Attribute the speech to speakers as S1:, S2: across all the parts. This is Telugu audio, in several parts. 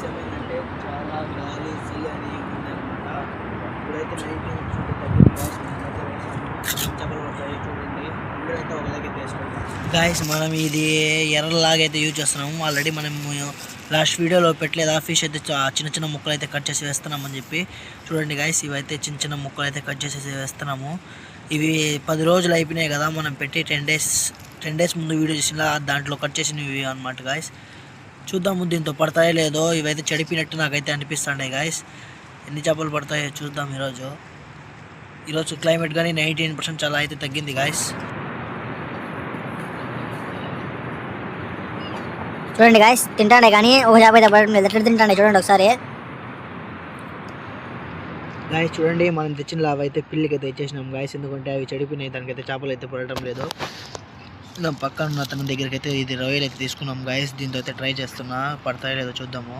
S1: గాయస్ ఏమైందంటే చాలా గాలి చలి అని ఉందన్నమాట. ఇప్పుడైతే 19 గాయస్ మనమైతే చేపలు పడతాయి చూడండి. అందరైతే ఒకలాగే తీసుకుంటాం గాయస్. మనం ఇది ఎర్రలాగా అయితే యూజ్ చేస్తున్నాము. ఆల్రెడీ మనం లాస్ట్ వీడియోలో పెట్టలేదు. ఫిష్ అయితే చిన్న చిన్న ముక్కలు అయితే కట్ చేసి వేస్తున్నామని చెప్పి చూడండి గాయస్. ఇవైతే చిన్న చిన్న ముక్కలు అయితే కట్ చేసి వేస్తున్నాము. ఇవి 10 రోజులు అయిపోయినాయి కదా మనం పెట్టి 10 డేస్ ముందు వీడియో చేసిన దాంట్లో కట్ చేసినవి అనమాట గాయస్. చూద్దాము దీంతో పడతాయో లేదో. ఇవైతే చెడిపినట్టు నాకైతే అనిపిస్తున్నాయి గాయస్. ఎన్ని చేపలు పడతాయో చూద్దాం. ఈరోజు క్లైమేట్ కానీ 19% చాలా అయితే తగ్గింది గాయస్.
S2: చూడండి గాయస్ తింటానే కానీ ఒక చేప అయితే పడటం లేదు. ఎట్లా తింటానే చూడండి ఒకసారి
S1: గాయస్. చూడండి మనం తెచ్చిన లావ్ అయితే పిల్లికి అయితే ఇచ్చేసినాం గాయస్. ఎందుకంటే అవి చెడిపోయినాయి, దానికైతే చేపలు అయితే పడటం లేదు. పక్కన ఉన్న అతని దగ్గరికి అయితే ఇది రొయ్యలు అయితే తీసుకున్నాం గాయస్. దీంతో అయితే ట్రై చేస్తున్నా, పడతాయో లేదో చూద్దాము.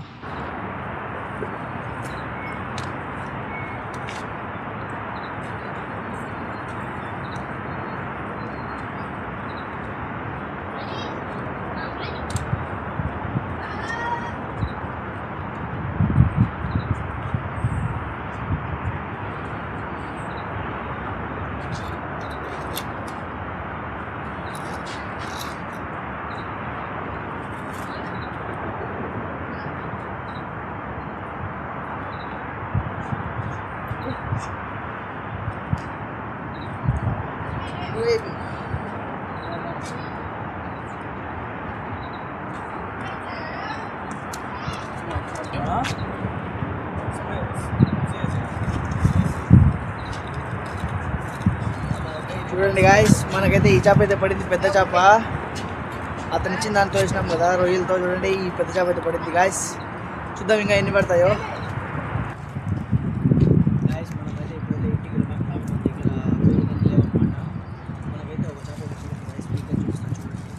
S1: చూడండి గాయస్ మనకైతే ఈ చేప అయితే పడింది, పెద్ద చేప. అతను ఇచ్చిన దాంతో వేసినాం కదా రొయ్యలతో. చూడండి ఈ పెద్ద చేప అయితే పడింది గాయస్. చూద్దాం ఇంకా ఎన్ని పడతాయో. గాయస్ మనకైతే ఇప్పుడైతే ఇంటికి వెళ్ళాం. మన దగ్గర రొయ్యలు లేవన్నమాట. మనకైతే ఒక చేప వచ్చింది గాయస్. మీకు చూస్తాను చూడండి.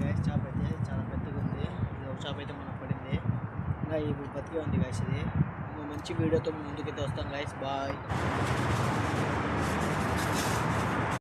S1: గాయస్ చేప అయితే చాలా పెద్దగా ఉంది. ఇది ఒక చేప అయితే మనకు పడింది. ఇంకా ఇప్పుడు బతికే ఉంది గాయస్. ఇది ఇంకా మంచి వీడియోతో ముందుకైతే వస్తాం గాయస్. బాయ్.